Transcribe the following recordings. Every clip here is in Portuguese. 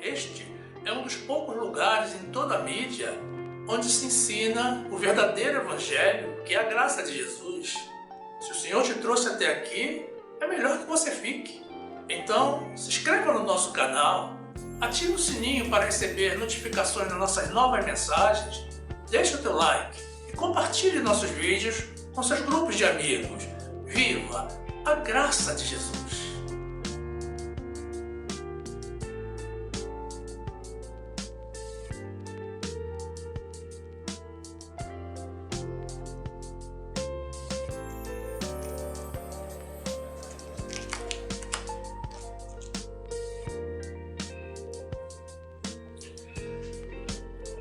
Este é um dos poucos lugares em toda a mídia onde se ensina o verdadeiro Evangelho, que é a graça de Jesus. Se o Senhor te trouxe até aqui, é melhor que você fique. Então, se inscreva no nosso canal, ative o sininho para receber notificações das nossas novas mensagens, deixe o teu like e compartilhe nossos vídeos com seus grupos de amigos. Viva a graça de Jesus!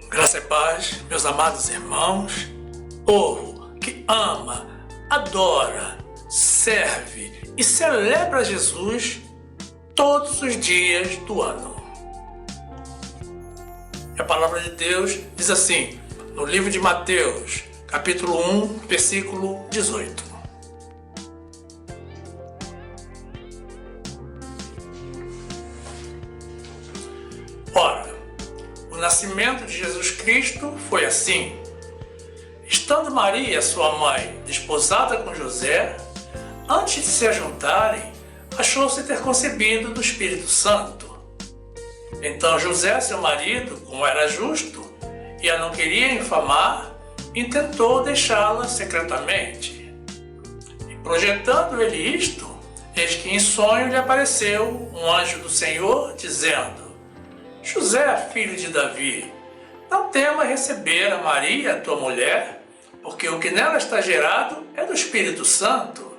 Graça e paz, meus amados irmãos, povo que ama, adora, serve e celebra Jesus todos os dias do ano. A palavra de Deus diz assim, no livro de Mateus, capítulo 1, versículo 18. Ora, o nascimento de Jesus Cristo foi assim. Estando Maria, sua mãe, desposada com José, antes de se ajuntarem, achou-se ter concebido do Espírito Santo. Então José, seu marido, como era justo, e a não queria infamar, intentou deixá-la secretamente. E projetando ele isto, eis que em sonho lhe apareceu um anjo do Senhor, dizendo: José, filho de Davi, não tema receber a Maria, tua mulher, porque o que nela está gerado é do Espírito Santo.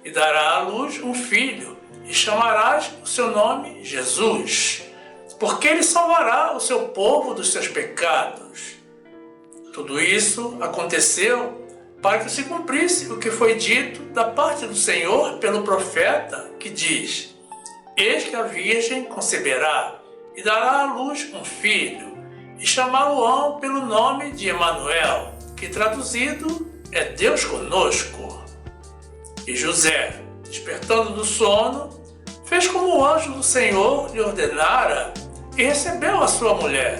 E dará à luz um filho, e chamarás o seu nome Jesus, porque ele salvará o seu povo dos seus pecados. Tudo isso aconteceu para que se cumprisse o que foi dito da parte do Senhor pelo profeta, que diz: Eis que a Virgem conceberá e dará à luz um filho, e chamá-lo-ão pelo nome de Emanuel, que traduzido é Deus conosco. E José, despertando do sono, fez como o anjo do Senhor lhe ordenara, e recebeu a sua mulher,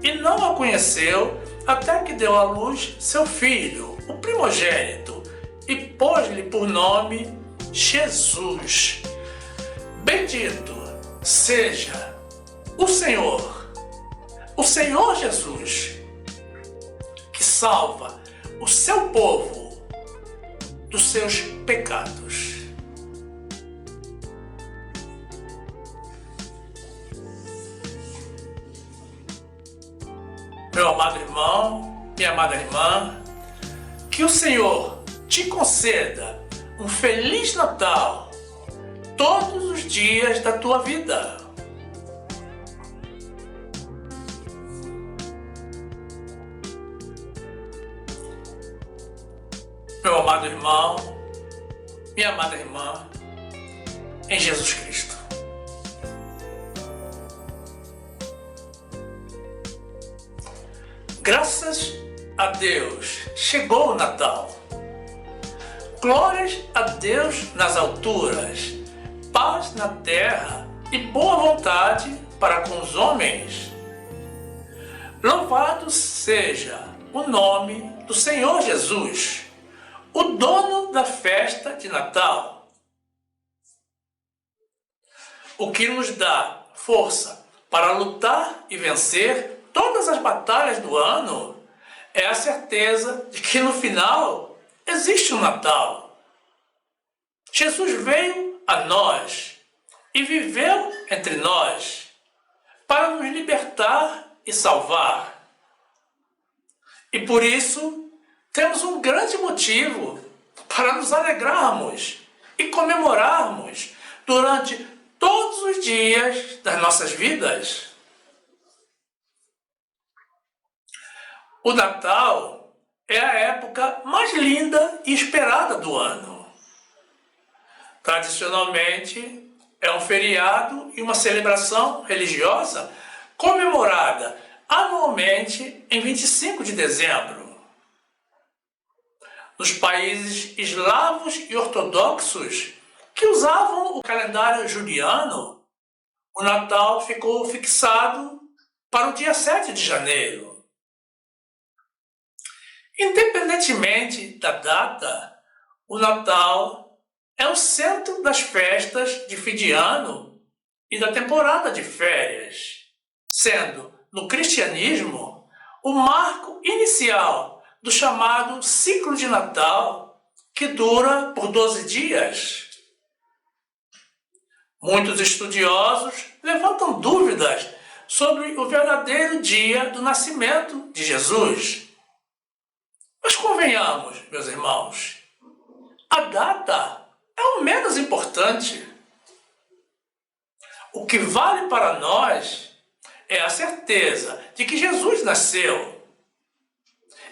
e não a conheceu até que deu à luz seu filho, o primogênito, e pôs-lhe por nome Jesus. Bendito seja o Senhor Jesus, que salva o seu povo dos seus pecados. Meu amado irmão, minha amada irmã, que o Senhor te conceda um Feliz Natal todos os dias da tua vida. Meu amado irmão, minha amada irmã, em Jesus Cristo. Graças a Deus, chegou o Natal. Glórias a Deus nas alturas, paz na terra e boa vontade para com os homens. Louvado seja o nome do Senhor Jesus, o dono da festa de Natal, o que nos dá força para lutar e vencer todas as batalhas do ano é a certeza de que no final existe um Natal. Jesus veio a nós e viveu entre nós para nos libertar e salvar. E por isso temos um grande motivo para nos alegrarmos e comemorarmos durante todos os dias das nossas vidas. O Natal é a época mais linda e esperada do ano. Tradicionalmente, é um feriado e uma celebração religiosa comemorada anualmente em 25 de dezembro. Nos países eslavos e ortodoxos que usavam o calendário juliano, o Natal ficou fixado para o dia 7 de janeiro. Independentemente da data, o Natal é o centro das festas de fim de ano e da temporada de férias, sendo, no cristianismo, o marco inicial do chamado ciclo de Natal, que dura por 12 dias. Muitos estudiosos levantam dúvidas sobre o verdadeiro dia do nascimento de Jesus. Mas convenhamos, meus irmãos, a data é o menos importante. O que vale para nós é a certeza de que Jesus nasceu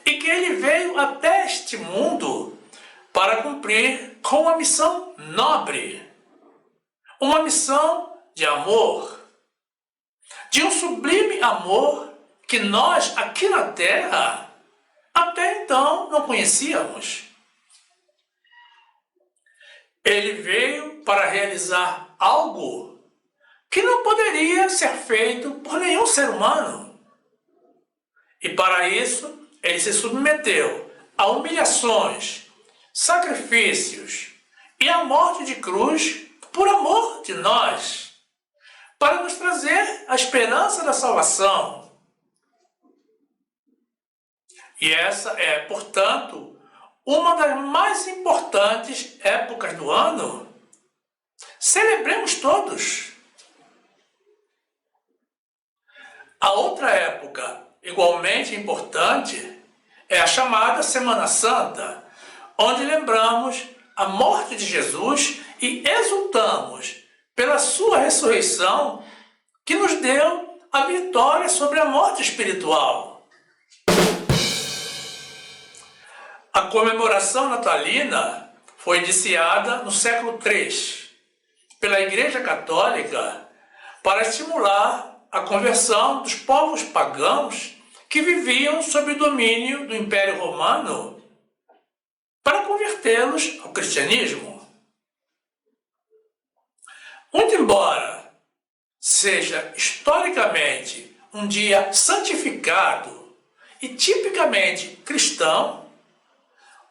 e que ele veio até este mundo para cumprir com uma missão nobre, uma missão de amor, de um sublime amor que nós aqui na Terra até então não conhecíamos. Ele veio para realizar algo que não poderia ser feito por nenhum ser humano. E para isso, ele se submeteu a humilhações, sacrifícios e a morte de cruz por amor de nós, para nos trazer a esperança da salvação. E essa é, portanto, uma das mais importantes épocas do ano. Celebremos todos. A outra época, igualmente importante, é a chamada Semana Santa, onde lembramos a morte de Jesus e exultamos pela sua ressurreição, que nos deu a vitória sobre a morte espiritual. A comemoração natalina foi iniciada no século III pela Igreja Católica para estimular a conversão dos povos pagãos que viviam sob o domínio do Império Romano, para convertê-los ao cristianismo. Muito embora seja historicamente um dia santificado e tipicamente cristão,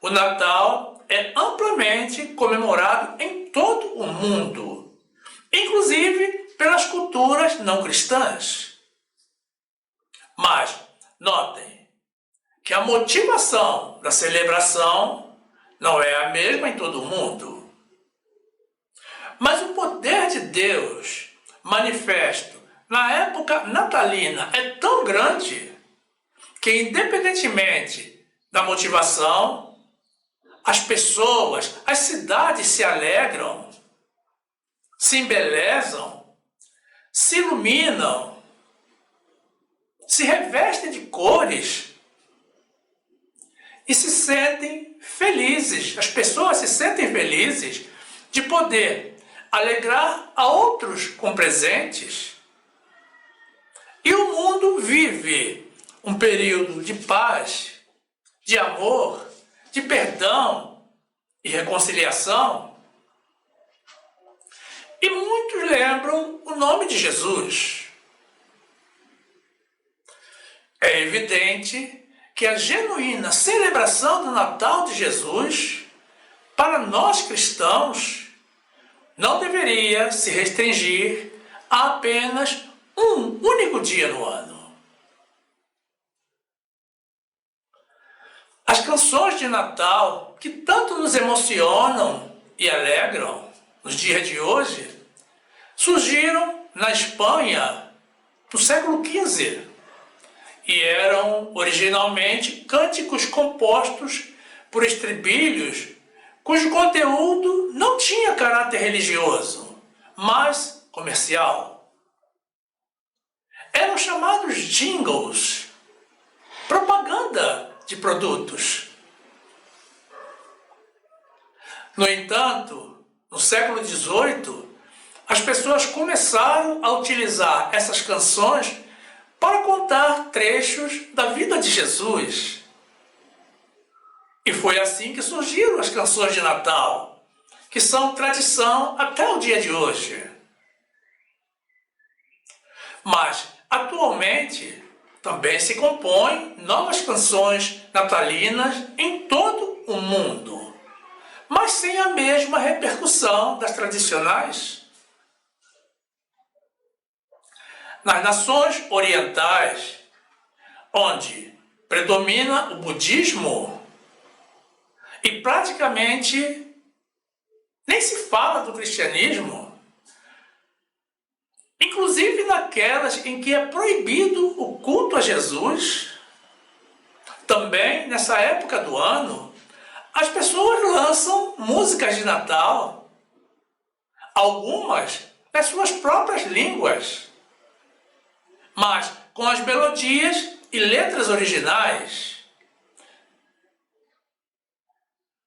o Natal é amplamente comemorado em todo o mundo, inclusive pelas culturas não cristãs. Mas notem que a motivação da celebração não é a mesma em todo o mundo. Mas o poder de Deus manifesto na época natalina é tão grande que, independentemente da motivação, as pessoas, as cidades se alegram, se embelezam, se iluminam, se revestem de cores e se sentem felizes. As pessoas se sentem felizes de poder alegrar a outros com presentes. E o mundo vive um período de paz, de amor, de perdão e reconciliação. E muitos lembram o nome de Jesus. É evidente que a genuína celebração do Natal de Jesus, para nós cristãos, não deveria se restringir a apenas um único dia no ano. As canções de Natal, que tanto nos emocionam e alegram nos dias de hoje, surgiram na Espanha no século XV e eram originalmente cânticos compostos por estribilhos cujo conteúdo não tinha caráter religioso, mas comercial. Eram chamados jingles, propaganda de produtos. No entanto, no século XVIII, as pessoas começaram a utilizar essas canções para contar trechos da vida de Jesus. E foi assim que surgiram as canções de Natal, que são tradição até o dia de hoje. Mas, atualmente, também se compõem novas canções natalinas em todo o mundo, mas sem a mesma repercussão das tradicionais. Nas nações orientais, onde predomina o budismo, e praticamente nem se fala do cristianismo, inclusive naquelas em que é proibido o culto a Jesus, também nessa época do ano, as pessoas lançam músicas de Natal, algumas nas suas próprias línguas, mas com as melodias e letras originais.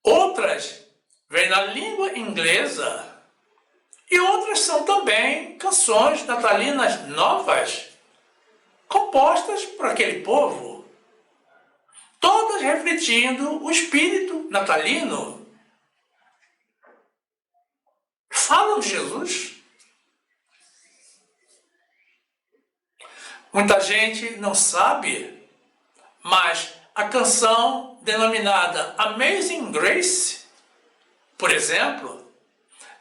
Outras vêm na língua inglesa e outras são também canções natalinas novas, compostas por aquele povo, todas refletindo o espírito natalino. Falam de Jesus. Muita gente não sabe, mas a canção denominada Amazing Grace, por exemplo,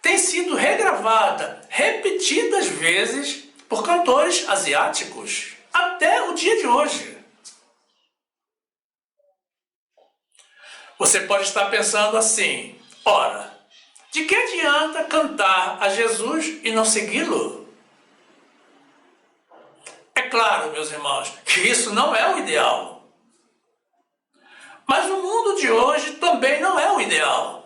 tem sido regravada repetidas vezes por cantores asiáticos até o dia de hoje. Você pode estar pensando assim: ora, de que adianta cantar a Jesus e não segui-lo? É claro, meus irmãos, que isso não é o ideal. Mas o mundo de hoje também não é o ideal.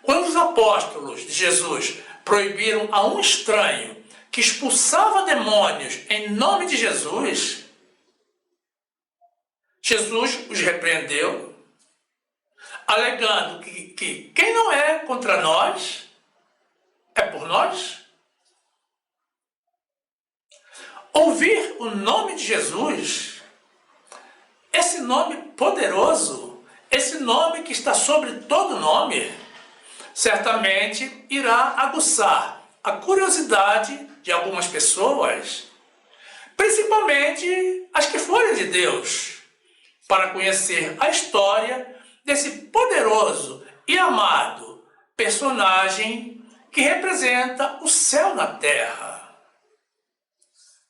Quando os apóstolos de Jesus proibiram a um estranho que expulsava demônios em nome de Jesus, Jesus os repreendeu, alegando que quem não é contra nós é por nós. Ouvir o nome de Jesus, esse nome poderoso, esse nome que está sobre todo nome, certamente irá aguçar a curiosidade de algumas pessoas, principalmente as que forem de Deus, para conhecer a história desse poderoso e amado personagem que representa o céu na terra.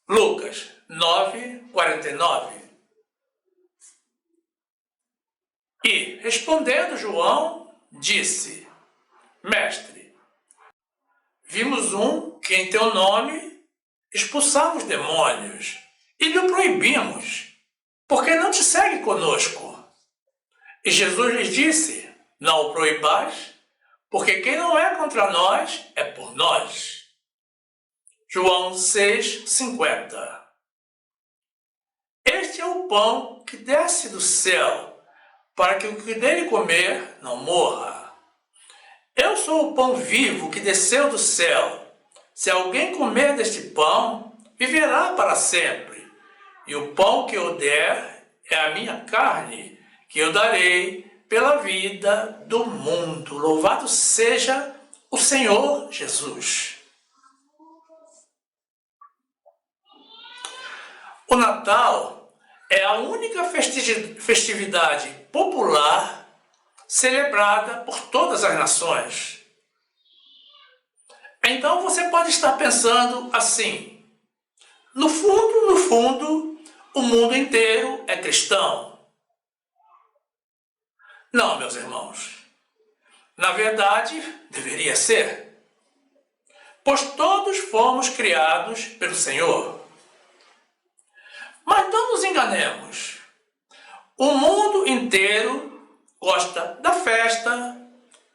Lucas 9:49. E, respondendo João, disse: Mestre, vimos um que em teu nome expulsava os demônios e lhe proibimos, porque não te segue conosco. E Jesus lhes disse: Não o proibais, porque quem não é contra nós é por nós. João 6:50. Este é o pão que desce do céu, para que o que dele comer não morra. Eu sou o pão vivo que desceu do céu. Se alguém comer deste pão, viverá para sempre. E o pão que eu der é a minha carne, que eu darei pela vida do mundo. Louvado seja o Senhor Jesus. O Natal é a única festividade popular celebrada por todas as nações. Então você pode estar pensando assim: no fundo, o mundo inteiro é cristão. Não, meus irmãos. Na verdade, deveria ser. Pois todos fomos criados pelo Senhor. Mas não nos enganemos. O mundo inteiro gosta da festa,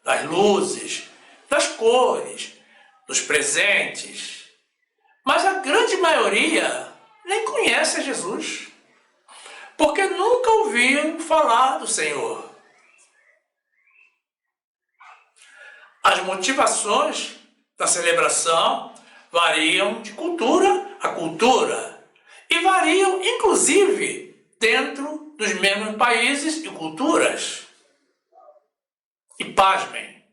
das luzes, das cores, dos presentes. Mas a grande maioria nem conhece a Jesus, porque nunca ouviram falar do Senhor. As motivações da celebração variam de cultura a cultura e variam, inclusive, dentro dos mesmos países e culturas. E pasmem,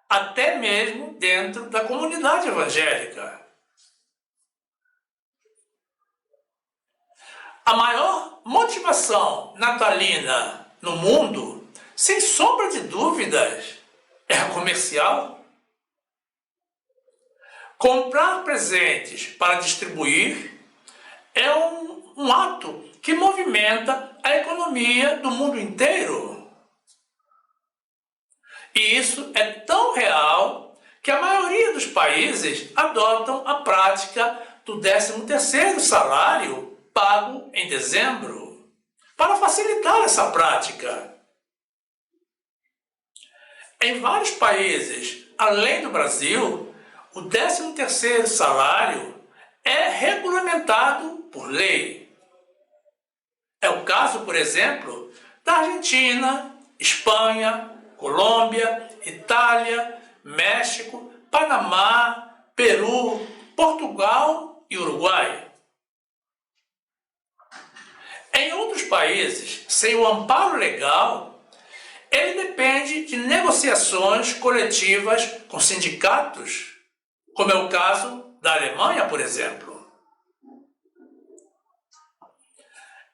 até mesmo dentro da comunidade evangélica. A maior motivação natalina no mundo, sem sombra de dúvidas, é a comercial. Comprar presentes para distribuir é um ato que movimenta a economia do mundo inteiro. E isso é tão real que a maioria dos países adotam a prática do 13º salário pago em dezembro, para facilitar essa prática. Em vários países, além do Brasil, o 13º salário é regulamentado por lei. É o caso, por exemplo, da Argentina, Espanha, Colômbia, Itália, México, Panamá, Peru, Portugal e Uruguai. Em outros países, sem o amparo legal, ele depende de negociações coletivas com sindicatos, como é o caso da Alemanha, por exemplo.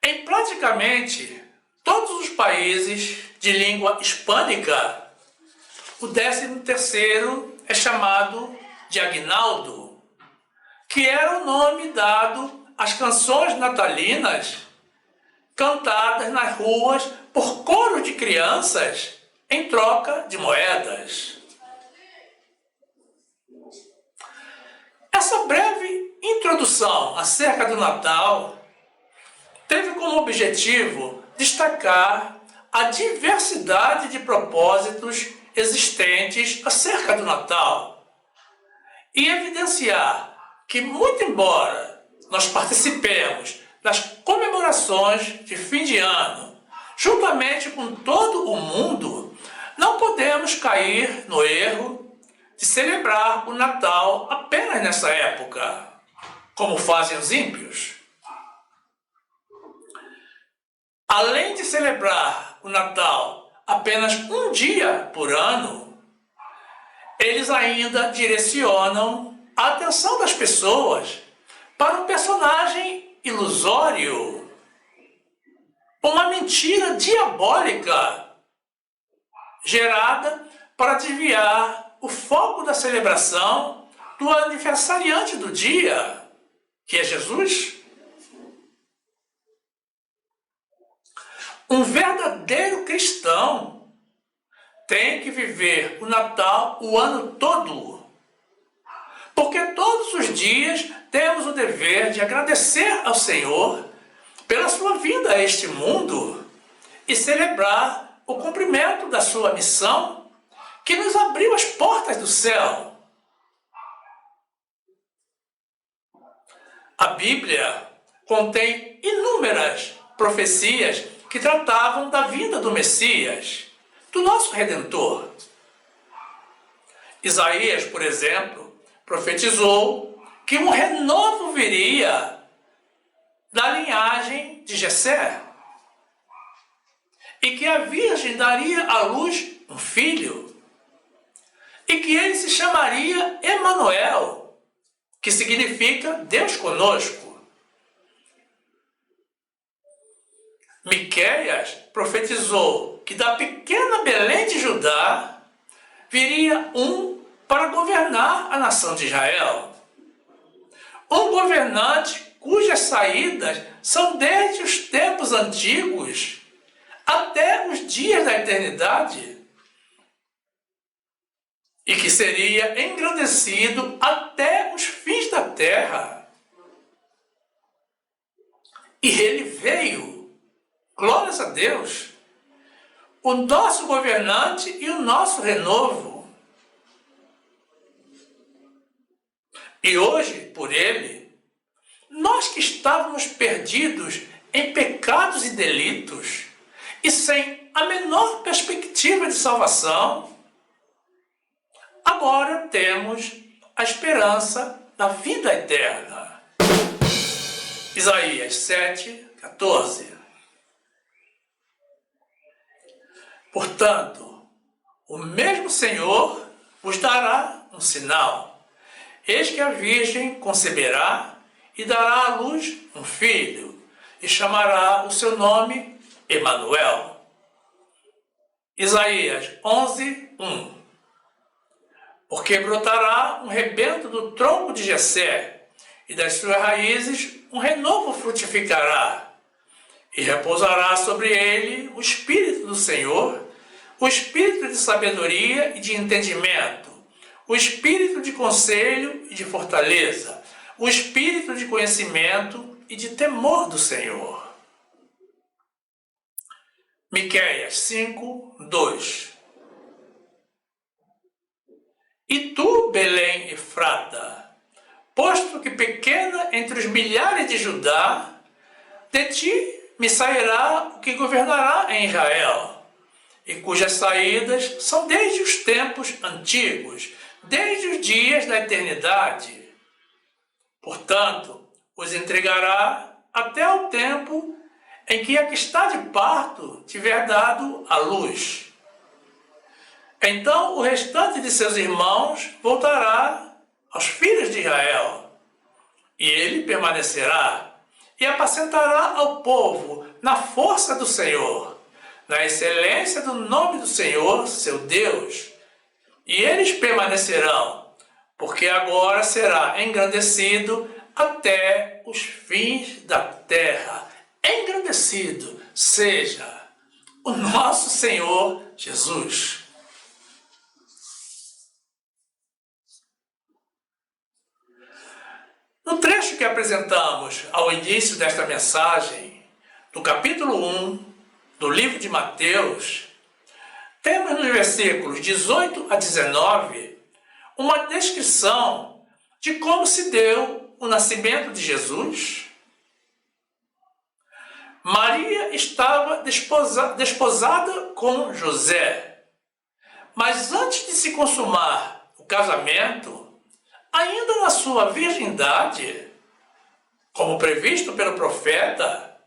Em praticamente todos os países de língua hispânica, o 13º é chamado de aguinaldo, que era o nome dado às canções natalinas cantadas nas ruas por coro de crianças em troca de moedas. Essa breve introdução acerca do Natal teve como objetivo destacar a diversidade de propósitos existentes acerca do Natal e evidenciar que, muito embora nós participemos das comemorações de fim de ano, juntamente com todo o mundo, não podemos cair no erro de celebrar o Natal apenas nessa época, como fazem os ímpios. Além de celebrar o Natal apenas um dia por ano, eles ainda direcionam a atenção das pessoas para um personagem ilusório, uma mentira diabólica gerada para desviar o foco da celebração do aniversariante do dia, que é Jesus. Um verdadeiro cristão tem que viver o Natal o ano todo, porque todos os dias temos o dever de agradecer ao Senhor pela sua vinda a este mundo e celebrar o cumprimento da sua missão que nos abriu as portas do céu. A Bíblia contém inúmeras profecias que tratavam da vinda do Messias, do nosso Redentor. Isaías, por exemplo, profetizou que um renovo viria da linhagem de Jessé e que a Virgem daria à luz um filho e que ele se chamaria Emanuel, que significa Deus conosco. Miqueias profetizou que da pequena Belém de Judá viria um para governar a nação de Israel. Um governante cujas saídas são desde os tempos antigos até os dias da eternidade e que seria engrandecido até os fins da terra. E ele veio, glórias a Deus, o nosso governante e o nosso renovo. E hoje, por ele, nós que estávamos perdidos em pecados e delitos e sem a menor perspectiva de salvação, agora temos a esperança da vida eterna. Isaías 7:14. Portanto, o mesmo Senhor vos dará um sinal. Eis que a Virgem conceberá e dará à luz um filho, e chamará o seu nome Emanuel. Isaías 11:1. Porque brotará um rebento do tronco de Jessé, e das suas raízes um renovo frutificará, e repousará sobre ele o Espírito do Senhor, o Espírito de sabedoria e de entendimento, o Espírito de conselho e de fortaleza, o Espírito de conhecimento e de temor do Senhor. Miqueias 5:2. E tu, Belém Efrata, posto que pequena entre os milhares de Judá, de ti me sairá o que governará em Israel, e cujas saídas são desde os tempos antigos, desde os dias da eternidade. Portanto, os entregará até o tempo em que a que está de parto tiver dado à luz. Então o restante de seus irmãos voltará aos filhos de Israel, e ele permanecerá e apacentará ao povo na força do Senhor, na excelência do nome do Senhor, seu Deus. E eles permanecerão, porque agora será engrandecido até os fins da terra. Engrandecido seja o nosso Senhor Jesus. No trecho que apresentamos ao início desta mensagem, no capítulo 1 do livro de Mateus, temos nos versículos 18 a 19 uma descrição de como se deu o nascimento de Jesus. Maria estava desposada com José, mas antes de se consumar o casamento, ainda na sua virgindade, como previsto pelo profeta,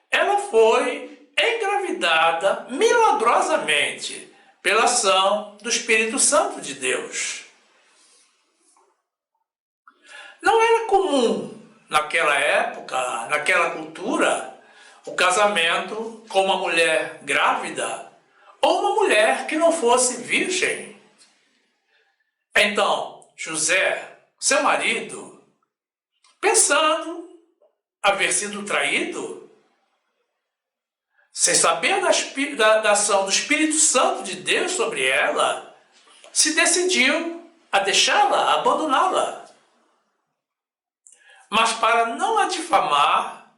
ela foi engravidada milagrosamente pela ação do Espírito Santo de Deus. Não era comum naquela época, naquela cultura, o casamento com uma mulher grávida ou uma mulher que não fosse virgem. Então, José, seu marido, pensando haver sido traído, sem saber da ação do Espírito Santo de Deus sobre ela, se decidiu a deixá-la, a abandoná-la. Mas para não a difamar,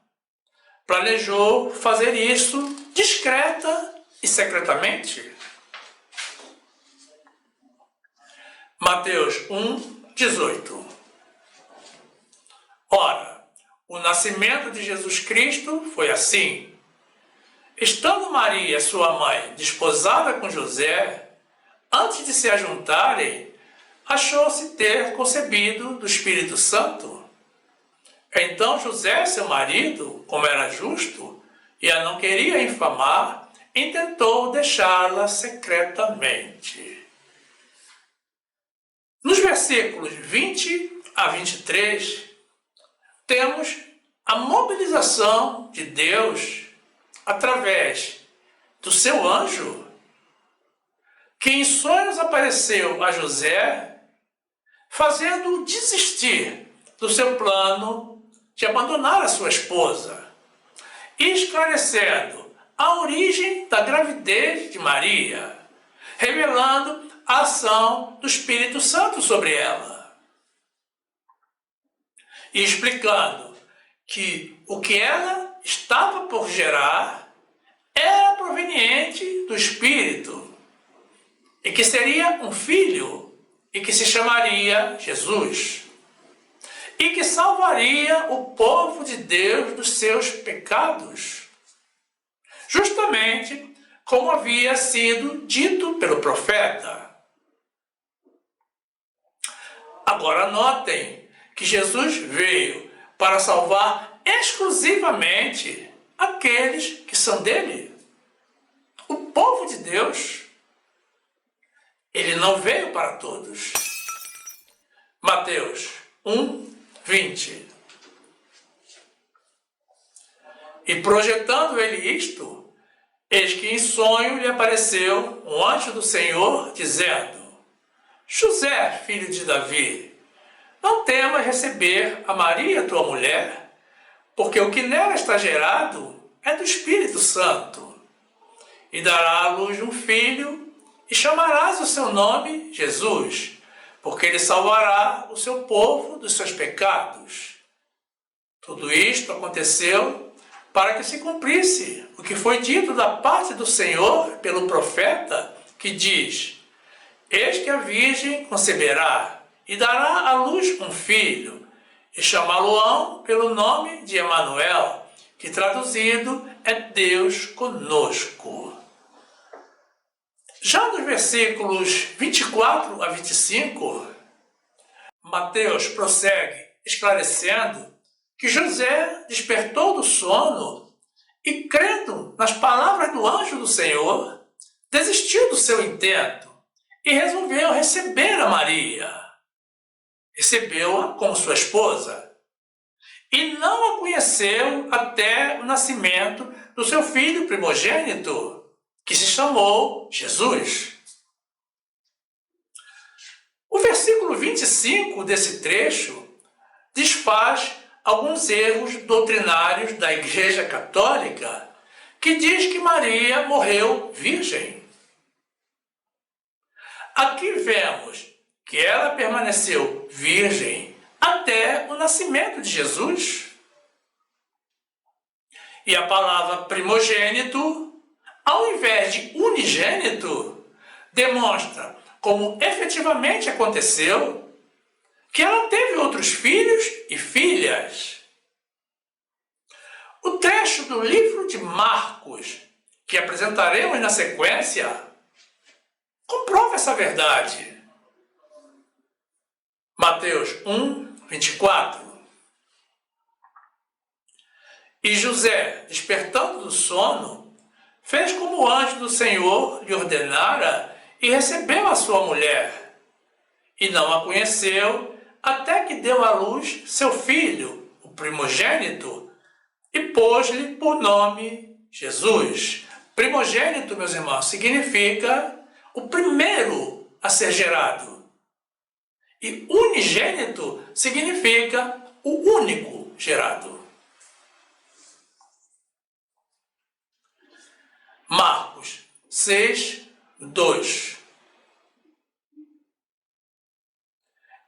planejou fazer isso discreta e secretamente. Mateus 1:18. Ora, o nascimento de Jesus Cristo foi assim. Estando Maria, sua mãe, desposada com José, antes de se ajuntarem, achou-se ter concebido do Espírito Santo. Então José, seu marido, como era justo, e a não queria infamar, intentou deixá-la secretamente. Nos versículos 20 a 23, temos a mobilização de Deus através do seu anjo, que em sonhos apareceu a José, fazendo-o desistir do seu plano de abandonar a sua esposa, e esclarecendo a origem da gravidez de Maria, revelando a ação do Espírito Santo sobre ela, e explicando que o que ela estava por gerar era proveniente do Espírito, e que seria um filho, e que se chamaria Jesus, e que salvaria o povo de Deus dos seus pecados, justamente como havia sido dito pelo profeta. Agora notem que Jesus veio para salvar exclusivamente aqueles que são dele, o povo de Deus. Ele não veio para todos. Mateus 1:20. E projetando ele isto, eis que em sonho lhe apareceu um anjo do Senhor, dizendo: José, filho de Davi, não temas receber a Maria, tua mulher, porque o que nela está gerado é do Espírito Santo. E dará à luz um filho, e chamarás o seu nome Jesus, porque ele salvará o seu povo dos seus pecados. Tudo isto aconteceu para que se cumprisse o que foi dito da parte do Senhor pelo profeta, que diz: Eis que a Virgem conceberá e dará à luz um filho, e chamá-lo-ão pelo nome de Emanuel, que traduzido é Deus conosco. Já nos versículos 24 a 25, Mateus prossegue esclarecendo que José despertou do sono e, crendo nas palavras do anjo do Senhor, desistiu do seu intento e resolveu receber a Maria. Recebeu-a como sua esposa e não a conheceu até o nascimento do seu filho primogênito, que se chamou Jesus. O versículo 25 desse trecho desfaz alguns erros doutrinários da Igreja Católica, que diz que Maria morreu virgem. Aqui vemos que ela permaneceu virgem até o nascimento de Jesus. E a palavra primogênito, ao invés de unigênito, demonstra como efetivamente aconteceu que ela teve outros filhos e filhas. O trecho do livro de Marcos, que apresentaremos na sequência, comprova essa verdade. Mateus 1, 24. E José, despertando do sono, fez como o anjo do Senhor lhe ordenara e recebeu a sua mulher. E não a conheceu até que deu à luz seu filho, o primogênito, e pôs-lhe por nome Jesus. Primogênito, meus irmãos, significa o primeiro a ser gerado. E unigênito significa o único gerado. Marcos 6, 2.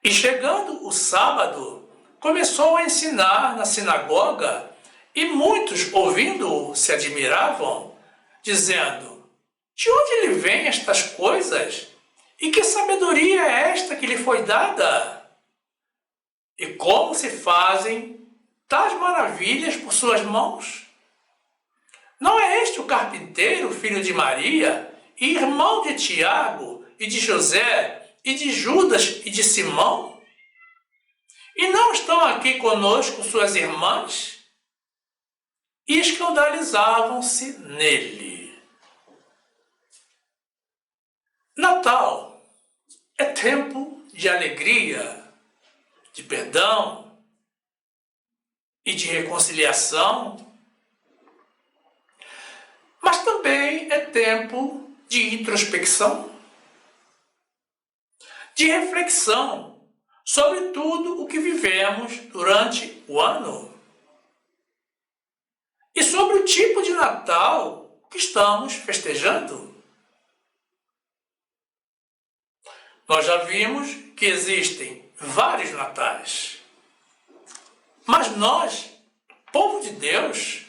E chegando o sábado, começou a ensinar na sinagoga, e muitos, ouvindo-o, se admiravam, dizendo: De onde lhe vêm estas coisas? E que sabedoria é esta que lhe foi dada? E como se fazem tais maravilhas por suas mãos? Não é este o carpinteiro, filho de Maria, e irmão de Tiago, e de José, e de Judas, e de Simão? E não estão aqui conosco suas irmãs? E escandalizavam-se nele. Natal é tempo de alegria, de perdão e de reconciliação, mas também é tempo de introspecção, de reflexão sobre tudo o que vivemos durante o ano e sobre o tipo de Natal que estamos festejando. Nós já vimos que existem vários natais, mas nós, povo de Deus,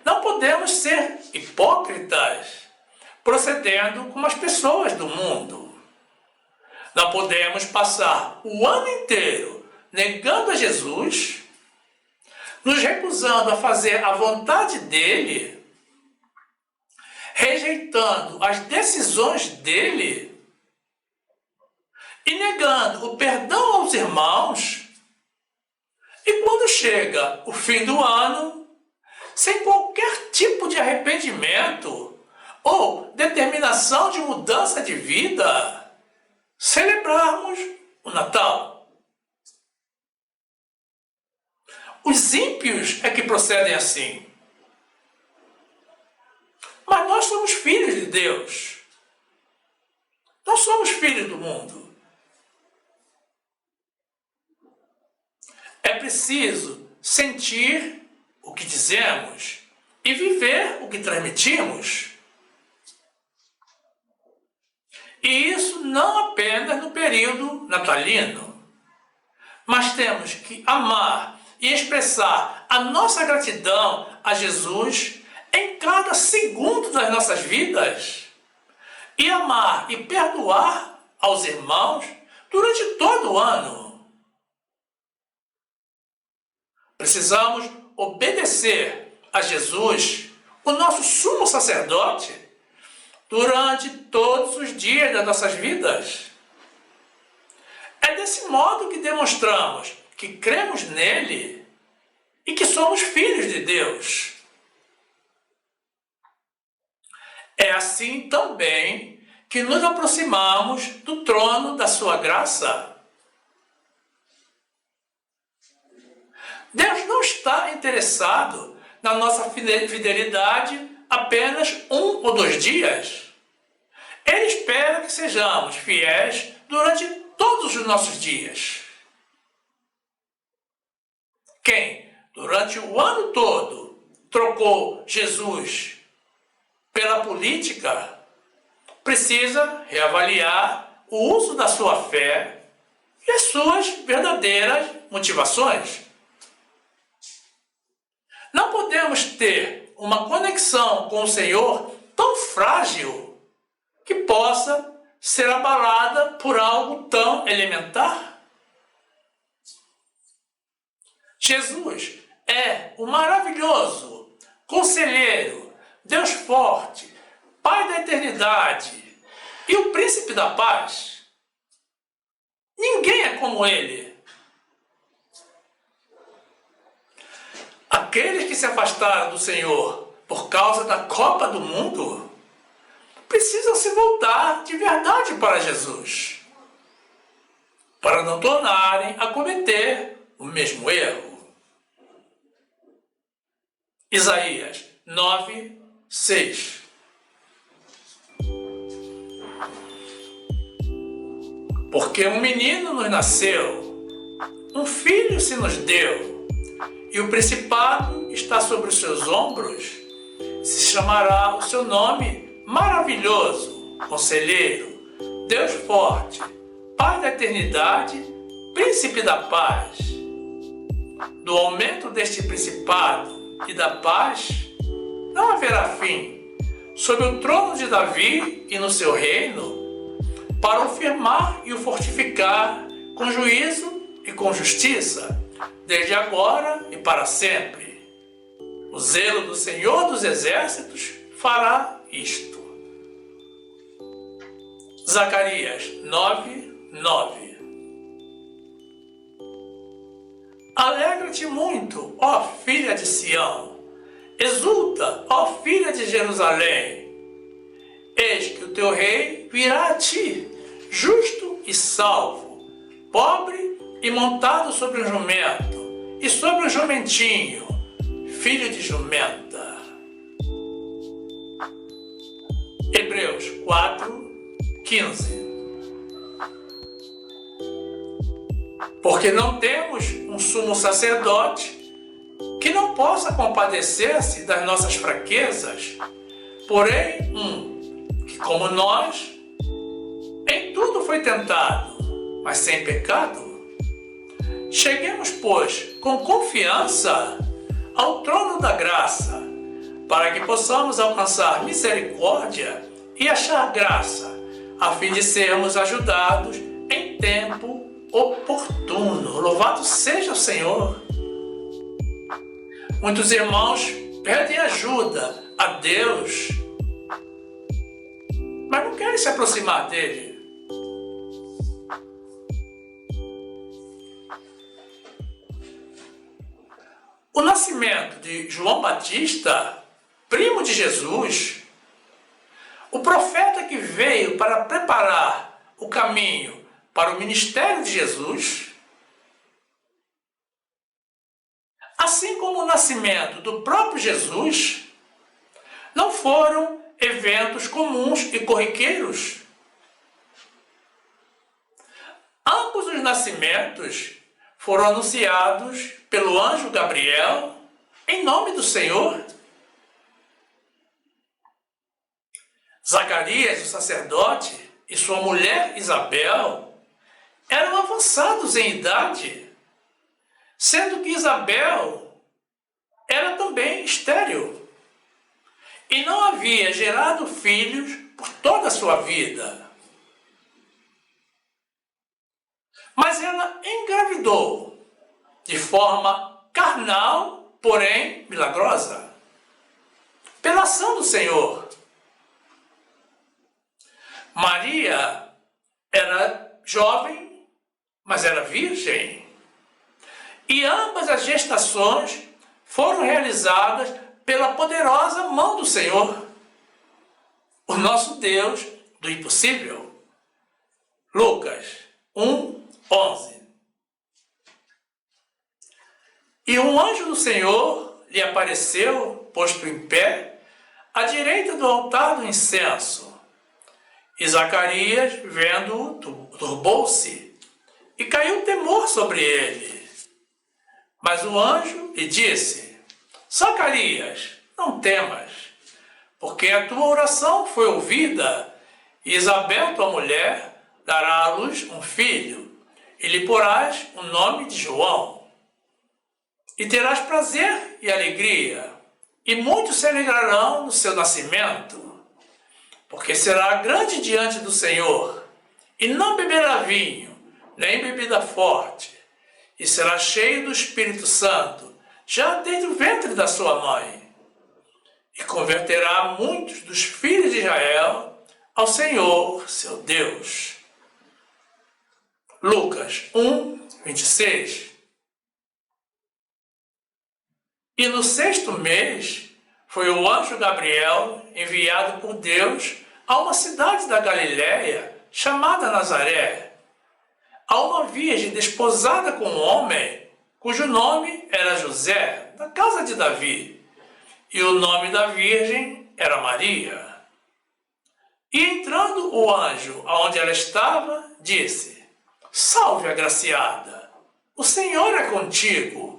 não podemos ser hipócritas, procedendo como as pessoas do mundo. Não podemos passar o ano inteiro negando a Jesus, nos recusando a fazer a vontade dele, rejeitando as decisões dele e negando o perdão aos irmãos. E quando chega o fim do ano, sem qualquer tipo de arrependimento ou determinação de mudança de vida, celebrarmos o Natal. Os ímpios é que procedem assim. nós somos filhos de Deus. Não somos filhos do mundo. É preciso sentir o que dizemos e viver o que transmitimos. E isso não apenas no período natalino, mas temos que amar e expressar a nossa gratidão a Jesus em cada segundo das nossas vidas e amar e perdoar aos irmãos durante todo o ano. Precisamos obedecer a Jesus, o nosso sumo sacerdote, durante todos os dias das nossas vidas. É desse modo que demonstramos que cremos nele e que somos filhos de Deus. É assim também que nos aproximamos do trono da sua graça. Deus não está interessado na nossa fidelidade apenas 1 ou 2 dias. Ele espera que sejamos fiéis durante todos os nossos dias. Quem, durante o ano todo, trocou Jesus pela política, precisa reavaliar o uso da sua fé e as suas verdadeiras motivações. Não podemos ter uma conexão com o Senhor tão frágil que possa ser abalada por algo tão elementar. Jesus é o maravilhoso conselheiro, Deus forte, Pai da eternidade e o príncipe da paz. Ninguém é como ele. Aqueles que se afastaram do Senhor por causa da Copa do Mundo precisam se voltar de verdade para Jesus, para não tornarem a cometer o mesmo erro. Isaías 9, 6. Porque um menino nos nasceu, um filho se nos deu, e o principado está sobre os seus ombros. Se chamará o seu nome Maravilhoso, Conselheiro, Deus Forte, Pai da Eternidade, Príncipe da Paz. Do aumento deste principado e da paz não haverá fim, sobre o trono de Davi e no seu reino, para o firmar e o fortificar com juízo e com justiça, desde agora e para sempre. O zelo do Senhor dos Exércitos fará isto. Zacarias 9, 9. Alegra-te muito, ó filha de Sião, exulta, ó filha de Jerusalém. Eis que o teu rei virá a ti, justo e salvo, pobre e montado sobre um jumento, e sobre um jumentinho, filho de jumenta. Hebreus 4, 15. Porque não temos um sumo sacerdote que não possa compadecer-se das nossas fraquezas, porém que, como nós, em tudo foi tentado, mas sem pecado. Cheguemos, pois, com confiança ao trono da graça, para que possamos alcançar misericórdia e achar graça, a fim de sermos ajudados em tempo oportuno. Louvado seja o Senhor! Muitos irmãos pedem ajuda a Deus, mas não querem se aproximar dele. O nascimento de João Batista, primo de Jesus, o profeta que veio para preparar o caminho para o ministério de Jesus, assim como o nascimento do próprio Jesus, não foram eventos comuns e corriqueiros. Ambos os nascimentos foram anunciados pelo anjo Gabriel em nome do Senhor. Zacarias, o sacerdote, e sua mulher Isabel eram avançados em idade, sendo que Isabel era também estéril e não havia gerado filhos por toda a sua vida. Mas ela engravidou de forma carnal, porém milagrosa, pela ação do Senhor. Maria era jovem, mas era virgem. E ambas as gestações foram realizadas pela poderosa mão do Senhor, o nosso Deus do impossível. Lucas 1:11. E um anjo do Senhor lhe apareceu, posto em pé, à direita do altar do incenso. E Zacarias, vendo-o, turbou-se, e caiu temor sobre ele. Mas o anjo lhe disse: Zacarias, não temas, porque a tua oração foi ouvida, e Isabel, tua mulher, dará à luz um filho, e lhe porás o nome de João. E terás prazer e alegria, e muitos se alegrarão no seu nascimento, porque será grande diante do Senhor, e não beberá vinho, nem bebida forte, e será cheio do Espírito Santo, já desde o ventre da sua mãe, e converterá muitos dos filhos de Israel ao Senhor, seu Deus. Lucas 1:26. E no 6º mês foi o anjo Gabriel enviado por Deus a uma cidade da Galiléia chamada Nazaré, a uma virgem desposada com um homem cujo nome era José, da casa de Davi, e o nome da virgem era Maria. E entrando o anjo aonde ela estava, disse: Salve, agraciada, o Senhor é contigo.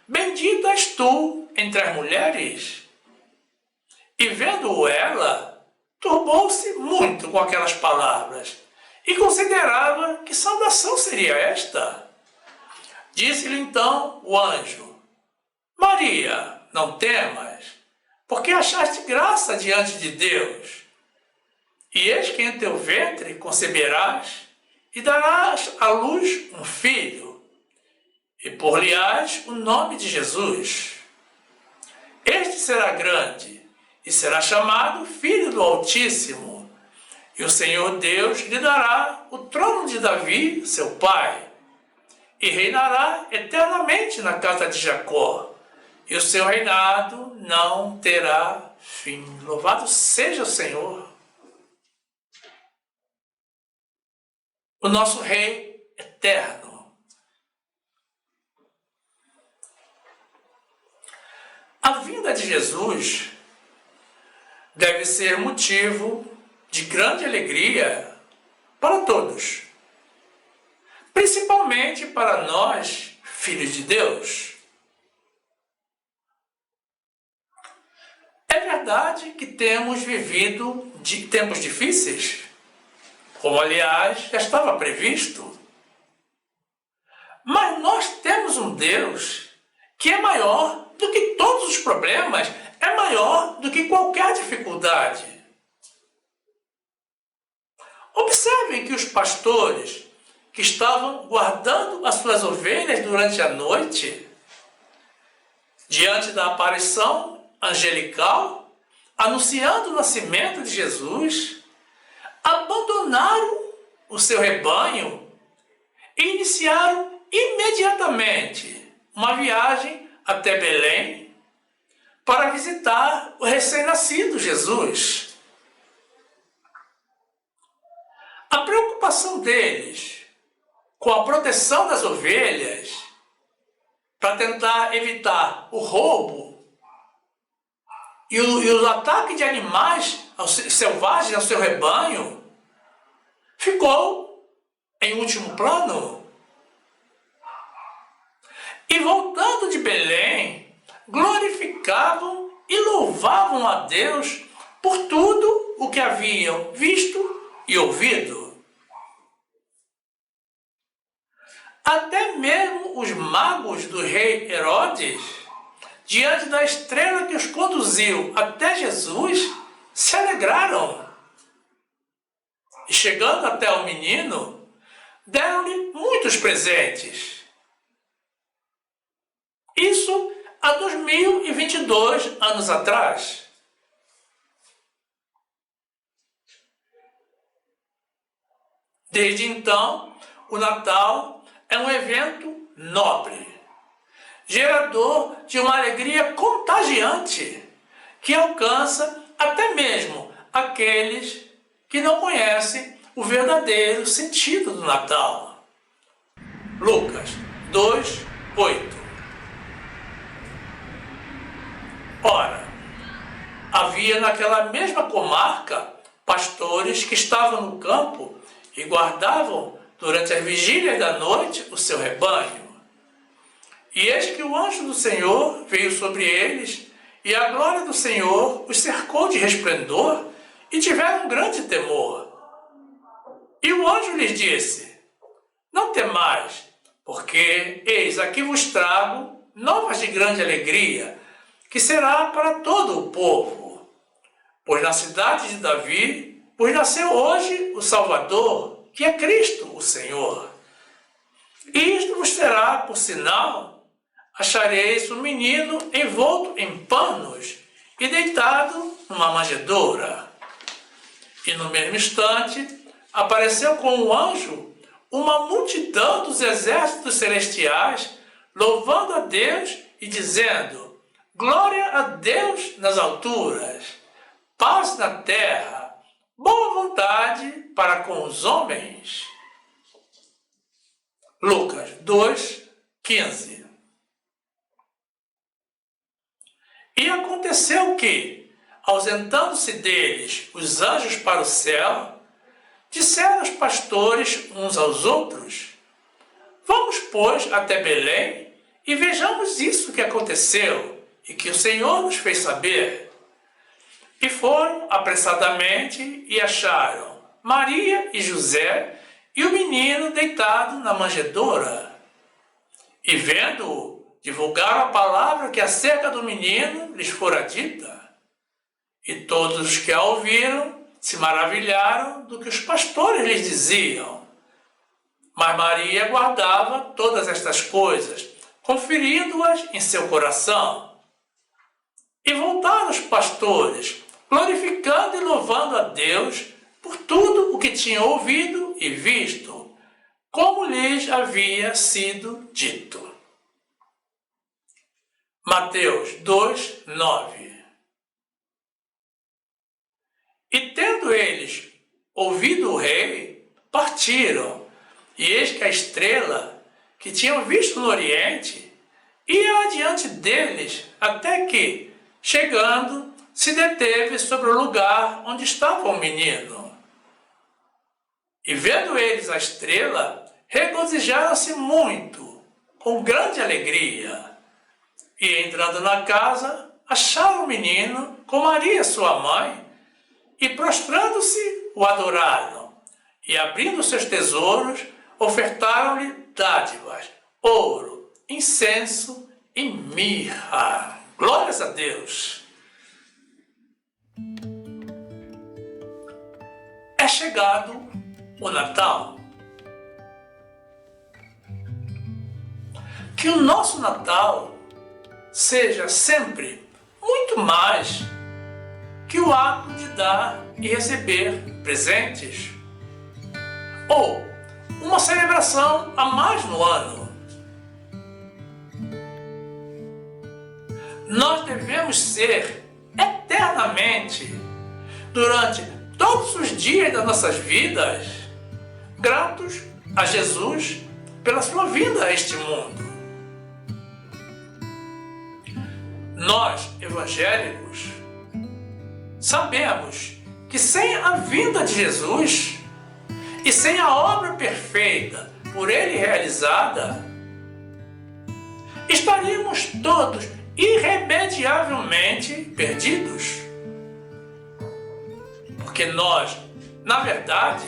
Bendita és tu entre as mulheres. E vendo-o ela, turbou-se muito com aquelas palavras, e considerava que saudação seria esta. Disse-lhe então o anjo: Maria, não temas, porque achaste graça diante de Deus. E eis que em teu ventre conceberás, e darás à luz um filho, e por-lhe-ás o nome de Jesus. Este será grande, e será chamado Filho do Altíssimo. E o Senhor Deus lhe dará o trono de Davi, seu pai, e reinará eternamente na casa de Jacó, e o seu reinado não terá fim. Louvado seja o Senhor, o nosso Rei eterno. A vinda de Jesus deve ser motivo de grande alegria para todos, principalmente para nós, filhos de Deus. É verdade que temos vivido tempos difíceis, como aliás já estava previsto, mas nós temos um Deus que é maior do que todos os problemas, é maior do que qualquer dificuldade. Observem que os pastores que estavam guardando as suas ovelhas durante a noite, diante da aparição angelical, anunciando o nascimento de Jesus, abandonaram o seu rebanho e iniciaram imediatamente uma viagem até Belém para visitar o recém-nascido Jesus. A preocupação deles com a proteção das ovelhas para tentar evitar o roubo e os ataques de animais selvagens ao seu rebanho, ficou em último plano. E voltando de Belém, glorificavam e louvavam a Deus por tudo o que haviam visto e ouvido. Até mesmo os magos do rei Herodes, diante da estrela que os conduziu até Jesus, se alegraram. E chegando até o menino, deram-lhe muitos presentes. Isso há 2022 anos atrás. Desde então, o Natal é um evento nobre, gerador de uma alegria contagiante, que alcança até mesmo aqueles que não conhecem o verdadeiro sentido do Natal. Lucas 2:8. Ora, havia naquela mesma comarca pastores que estavam no campo e guardavam durante as vigílias da noite o seu rebanho. E eis que o anjo do Senhor veio sobre eles, e a glória do Senhor os cercou de resplendor, e tiveram um grande temor. E o anjo lhes disse: não temais, porque eis aqui vos trago novas de grande alegria, que será para todo o povo. Pois na cidade de Davi vos nasceu hoje o Salvador, que é Cristo o Senhor. E isto vos será por sinal: achareis um menino envolto em panos e deitado numa manjedoura. E no mesmo instante apareceu com o anjo uma multidão dos exércitos celestiais, louvando a Deus e dizendo: glória a Deus nas alturas, paz na terra, boa vontade para com os homens. Lucas 2:15. E aconteceu que, ausentando-se deles os anjos para o céu, disseram os pastores uns aos outros: vamos, pois, até Belém e vejamos isso que aconteceu e que o Senhor nos fez saber. E foram apressadamente e acharam Maria e José e o menino deitado na manjedoura. E vendo-o, divulgaram a palavra que acerca do menino lhes fora dita. E todos os que a ouviram se maravilharam do que os pastores lhes diziam. Mas Maria guardava todas estas coisas, conferindo-as em seu coração. E voltaram os pastores, glorificando e louvando a Deus por tudo o que tinham ouvido e visto, como lhes havia sido dito. Mateus 2:9. E tendo eles ouvido o rei, partiram, e eis que a estrela, que tinham visto no oriente, ia adiante deles, até que, chegando, se deteve sobre o lugar onde estava o menino. E vendo eles a estrela, regozijaram-se muito, com grande alegria. E entrando na casa, acharam o menino com Maria sua mãe, e prostrando-se o adoraram, e abrindo seus tesouros, ofertaram-lhe dádivas, ouro, incenso e mirra. Glórias a Deus! É chegado o Natal. Que o nosso Natal seja sempre muito mais que o ato de dar e receber presentes, ou uma celebração a mais no ano. Nós devemos ser eternamente, durante todos os dias das nossas vidas, gratos a Jesus pela sua vinda a este mundo. Nós, evangélicos, sabemos que sem a vinda de Jesus e sem a obra perfeita por Ele realizada, estaríamos todos irremediavelmente perdidos. Porque nós, na verdade,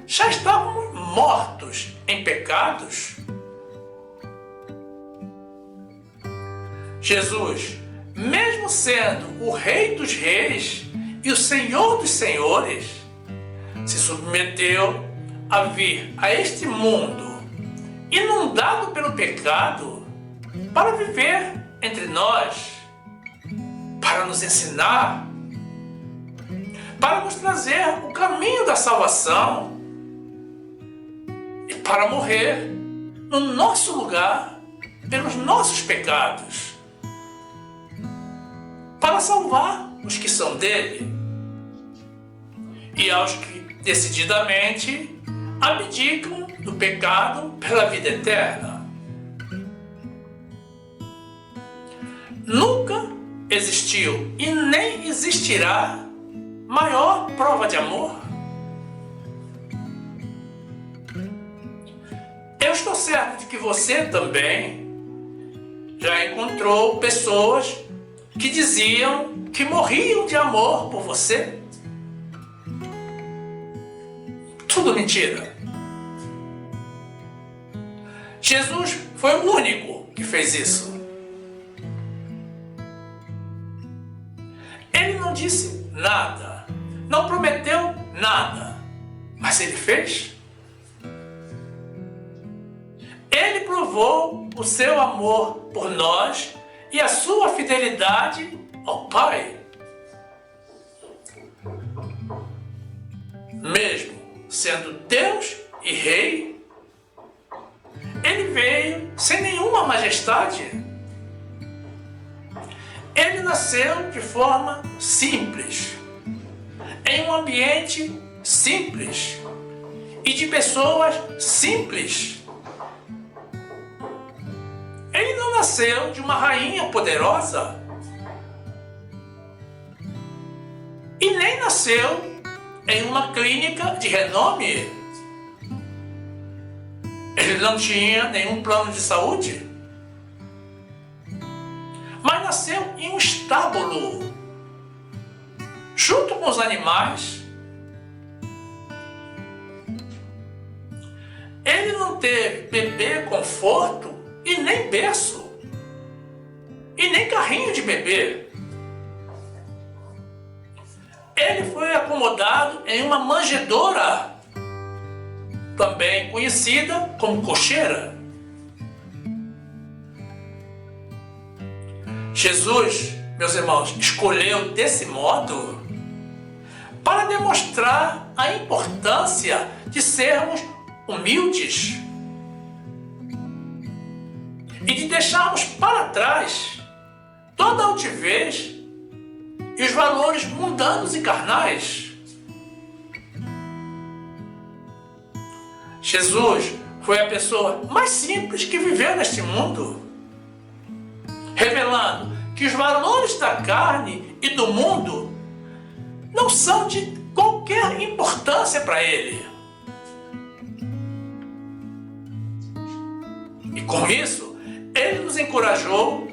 já estávamos mortos em pecados. Jesus, mesmo sendo o Rei dos Reis e o Senhor dos Senhores, se submeteu a vir a este mundo inundado pelo pecado para viver entre nós, para nos ensinar, para nos trazer o caminho da salvação e para morrer no nosso lugar pelos nossos pecados, para salvar os que são dele e aos que decididamente abdicam do pecado pela vida eterna. Nunca existiu e nem existirá maior prova de amor. Eu estou certo de que você também já encontrou pessoas que diziam que morriam de amor por você. Tudo mentira. Jesus foi o único que fez isso. Ele não disse nada, não prometeu nada, mas ele fez. Ele provou o seu amor por nós e a sua fidelidade ao Pai. Mesmo sendo Deus e Rei, ele veio sem nenhuma majestade. Ele nasceu de forma simples, em um ambiente simples e de pessoas simples. Ele não nasceu de uma rainha poderosa e nem nasceu em uma clínica de renome. Ele não tinha nenhum plano de saúde, mas nasceu em um estábulo, junto com os animais. Ele não teve bebê conforto e nem berço, e nem carrinho de bebê. Ele foi acomodado em uma manjedoura, também conhecida como cocheira. Jesus, meus irmãos, escolheu desse modo para demonstrar a importância de sermos humildes e de deixarmos para trás toda a altivez e os valores mundanos e carnais. Jesus foi a pessoa mais simples que viveu neste mundo, revelando que os valores da carne e do mundo não são de qualquer importância para ele. E com isso, ele nos encorajou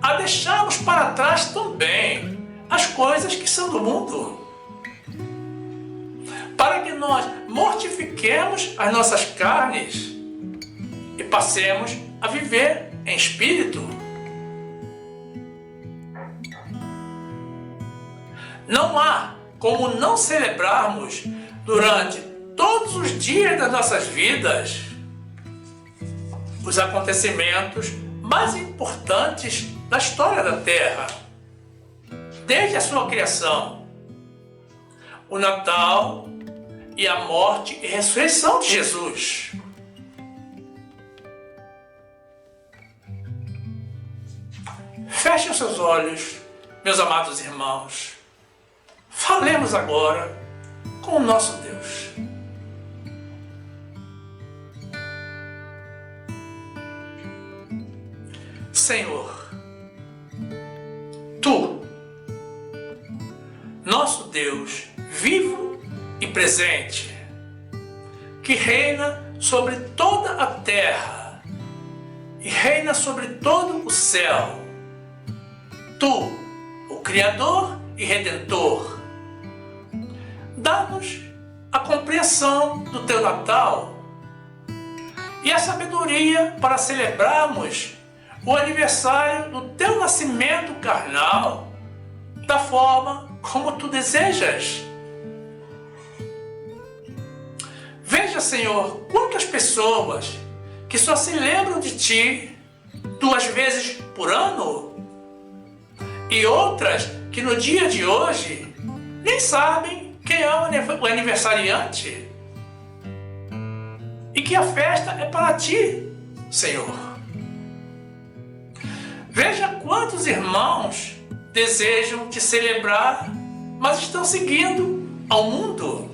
a deixarmos para trás também as coisas que são do mundo, para que nós mortifiquemos as nossas carnes e passemos a viver em espírito. Não há como não celebrarmos durante todos os dias das nossas vidas os acontecimentos mais importantes da história da Terra, desde a sua criação, o Natal e a morte e ressurreição de Jesus. Fechem os seus olhos, meus amados irmãos. Falemos agora com o nosso Deus. Senhor, Tu, nosso Deus vivo e presente, que reina sobre toda a terra e reina sobre todo o céu. Tu, o Criador e Redentor, dá-nos a compreensão do teu Natal e a sabedoria para celebrarmos o aniversário do teu nascimento carnal da forma como tu desejas. Veja, Senhor, quantas pessoas que só se lembram de ti 2 vezes por ano e outras que no dia de hoje nem sabem quem é o aniversariante e que a festa é para ti, Senhor. Veja quantos irmãos desejam te celebrar, mas estão seguindo ao mundo.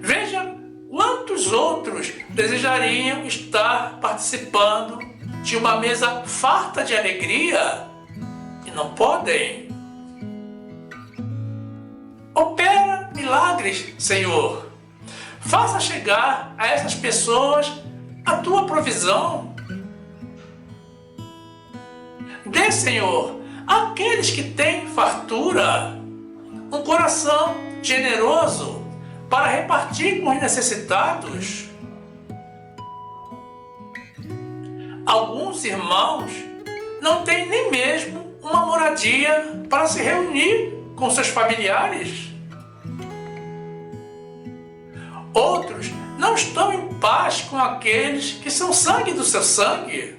Veja quantos outros desejariam estar participando de uma mesa farta de alegria e não podem. Opera milagres, Senhor. Faça chegar a essas pessoas a tua provisão. Dê, Senhor, àqueles que têm fartura, um coração generoso para repartir com os necessitados. Alguns irmãos não têm nem mesmo uma moradia para se reunir com seus familiares. Outros não estão em paz com aqueles que são sangue do seu sangue.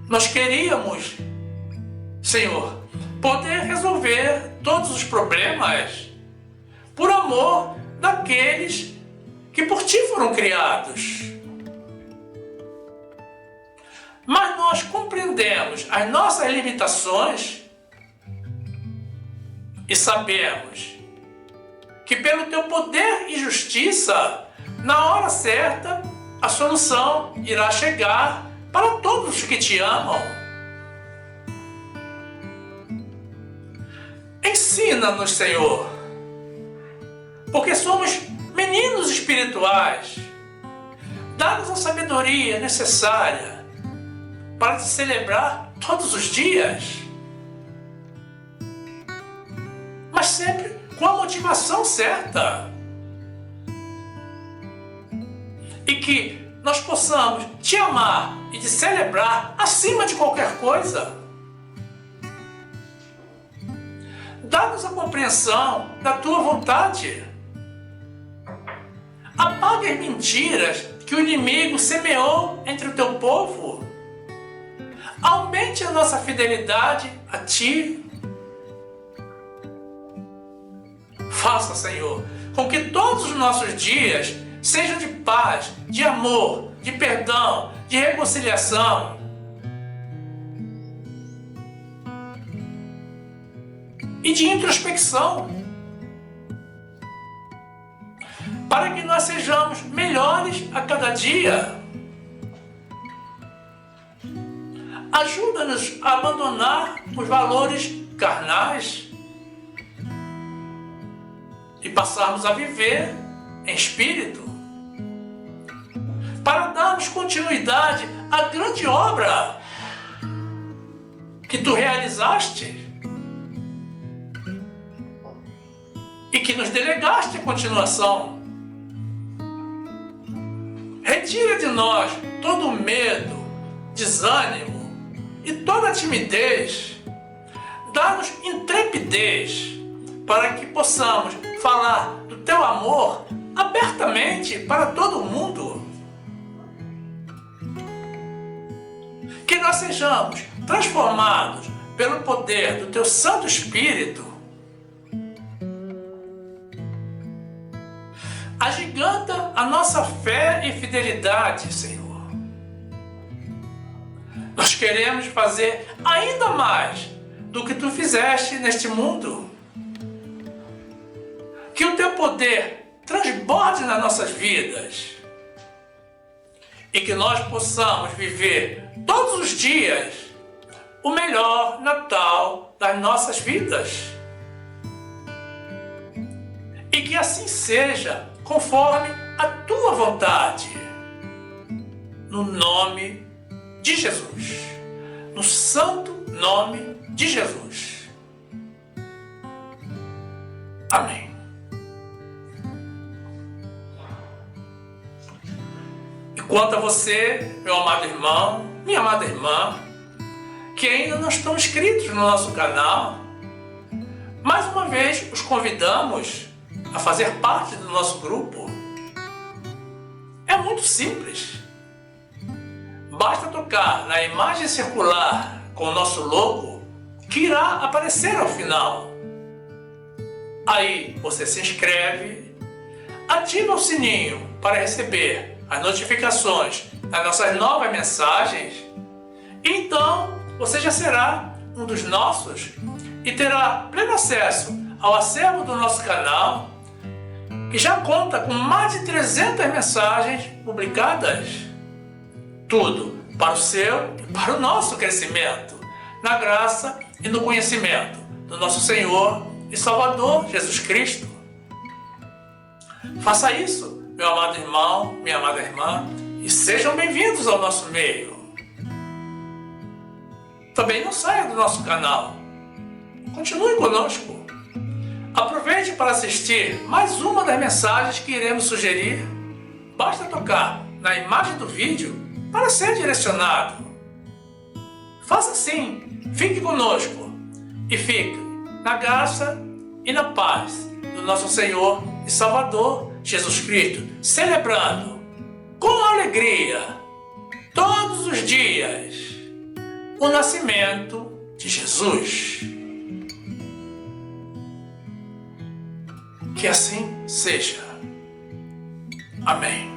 Nós queríamos, Senhor, poder resolver todos os problemas por amor daqueles que por ti foram criados. Mas nós compreendemos as nossas limitações e sabemos que pelo teu poder e justiça, na hora certa, a solução irá chegar para todos os que te amam. Ensina-nos, Senhor, porque somos meninos espirituais. Dá-nos a sabedoria necessária para te celebrar todos os dias, mas sempre com a motivação certa. E que nós possamos te amar e te celebrar acima de qualquer coisa. Dá-nos a compreensão da tua vontade. Apague as mentiras que o inimigo semeou entre o teu povo. Aumente a nossa fidelidade a ti. Faça, Senhor, com que todos os nossos dias sejam de paz, de amor, de perdão, de reconciliação. E de introspecção, para que nós sejamos melhores a cada dia. Ajuda-nos a abandonar os valores carnais e passarmos a viver em espírito, para darmos continuidade à grande obra que tu realizaste e que nos delegaste a continuação. Retira de nós todo o medo, desânimo e toda a timidez. Dá-nos intrepidez para que possamos falar do teu amor abertamente para todo mundo. Que nós sejamos transformados pelo poder do teu Santo Espírito. Agiganta a nossa fé e fidelidade, Senhor. Nós queremos fazer ainda mais do que tu fizeste neste mundo. Que o teu poder transborde nas nossas vidas e que nós possamos viver todos os dias o melhor Natal das nossas vidas. E que assim seja, conforme a tua vontade. No nome de Jesus. No santo nome de Jesus. Amém. E quanto a você, meu amado irmão, minha amada irmã, que ainda não estão inscritos no nosso canal, mais uma vez os convidamos a fazer parte do nosso grupo. É muito simples. Basta tocar na imagem circular com o nosso logo, que irá aparecer ao final. Aí você se inscreve, ativa o sininho para receber as notificações das nossas novas mensagens, e então você já será um dos nossos e terá pleno acesso ao acervo do nosso canal, que já conta com mais de 300 mensagens publicadas. Tudo para o seu e para o nosso crescimento, na graça e no conhecimento do nosso Senhor e Salvador Jesus Cristo. Faça isso, meu amado irmão, minha amada irmã, e sejam bem-vindos ao nosso meio. Também não saia do nosso canal. Continue conosco. Aproveite para assistir mais uma das mensagens que iremos sugerir. Basta tocar na imagem do vídeo para ser direcionado. Faça assim, fique conosco e fique na graça e na paz do nosso Senhor e Salvador Jesus Cristo, celebrando com alegria todos os dias o nascimento de Jesus. Que assim seja. Amém.